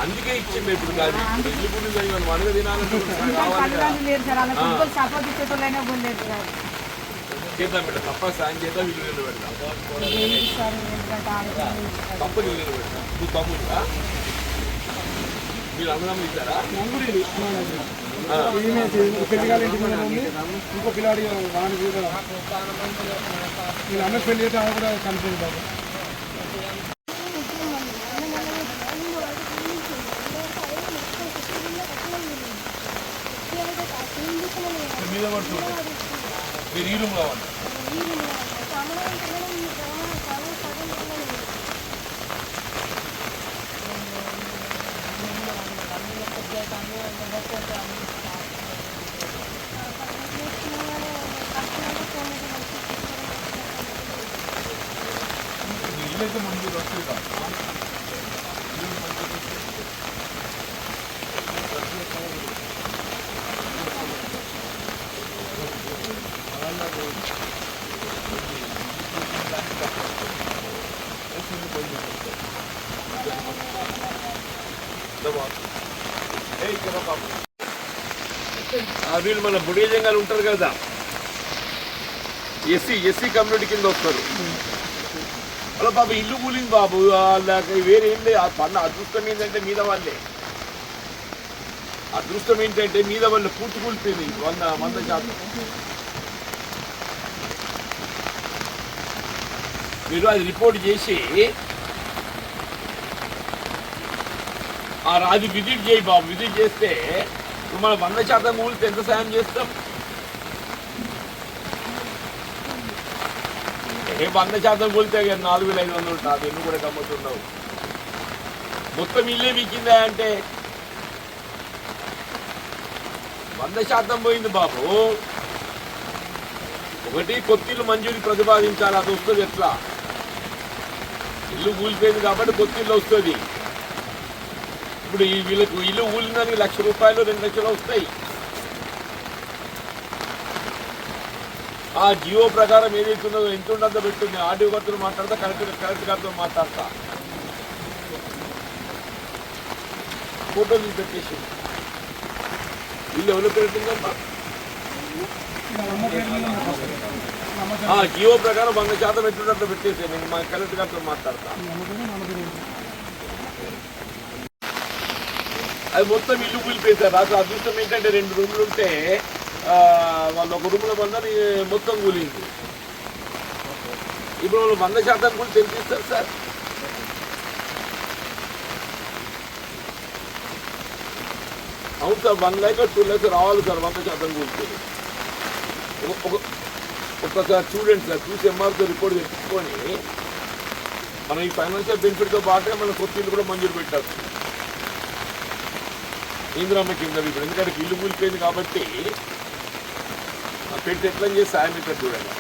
అందుకే ఇచ్చింది ఇప్పుడు మనగా తినాలంటే సపోర్ట్ ఇచ్చేటోళ్ళైనా పోలేదు సార్. చేద్దాం మేడం తప్ప సాయం చేద్దాం ఇల్లు నీళ్ళు పెడతాం తప్ప ఇల్లు నీళ్ళు పెడతాం. నువ్వు తమ్ముడుగా మీరు అన్నదమ్ములు ఇస్తారా? పెళ్లి ఇంకో పిల్లాడి వీళ్ళు అన్న పెళ్లి అయితే ఆమె కూడా కనిపించింది బాబు. మీద పడుతుంది మీరు ఈ రూమ్ కావాలి. ఇల్లైతే ముందు వస్తుంది కాదు. వీళ్ళు మన బుడిజంగాలు ఉంటారు కదా, ఎస్సీ కమ్యూనిటీ కింద వస్తారు. అలా బాబు ఇల్లు కూలింది బాబు, వాళ్ళకి వేరే ఏం లేదు. ఆ పన్న అదృష్టం ఏంటంటే మీద వాళ్ళే, అదృష్టం ఏంటంటే మీద వాళ్ళు పూర్తి కూలిపోయింది 100%. మీరు అది రిపోర్ట్ చేసి ఆ రాజు విజిట్ చేయి బాబు. విజిట్ చేస్తే మనం 100% కూలితే ఎంత సాయం చేస్తాం? 100% కూలితే 4500 ఉంటుంది. ఎన్ని కూడా గమ్మతున్నావు. మొత్తం ఇల్లే వీకిందా అంటే 100% పోయింది బాబు. ఒకటి కొత్త ఇల్లు మంజూరి ప్రతిపాదించాలి, అది వస్తుంది. ఎట్లా ఇల్లు కూలిపోయింది కాబట్టి కొత్త ఇల్లు వస్తుంది. ఇప్పుడు ఈ వీళ్ళకు ఇల్లు కూలిందానికి 1,00,000 రూపాయలు 2 లక్షలు వస్తాయి. ఆ జియో ప్రకారం ఏదైతే ఉన్నదో ఎంత ఉండదో పెట్టుంది. ఆర్డీఓ గారితో మాట్లాడతా, కలెక్టర్ గారితో మాట్లాడతా, ఫోటోలు పెట్టేసి ఇల్లు ఎవరు పెడుతుందమ్మా. జియో ప్రకారం 100% ఎట్లున్నట్టు పెట్టేసి నేను మా కలెక్టర్ గారితో మాట్లాడతా. అది మొత్తం ఇల్లు కూలిపోయింది. అసలు అదృష్టం ఏంటంటే 2 రూములు ఉంటే వాళ్ళు ఒక రూముల వల్ల మొత్తం కూలింది. ఇప్పుడు వాళ్ళు 100% కూలి తెలిపిస్తారు సార్. అవును సార్, 1 lakh 2 lakhs రావాలి సార్ 100% కూలితే. ఒకసారి చూడండి సార్, చూసి ఎంఆర్తో రిపోర్ట్ తెచ్చుకొని మనం ఈ ఫైనాన్షియల్ బెనిఫిట్తో పాటుగా మనం కొత్త ఇల్లు కూడా మంజూరు పెట్టచ్చు ఇందిరమ్మ కింద. ఇప్పుడు ఎందుకంటే ఇల్లు కూలిపోయింది కాబట్టి పెట్టి ఎట్లా చేసి సాయం ఇక్కడ చూడండి.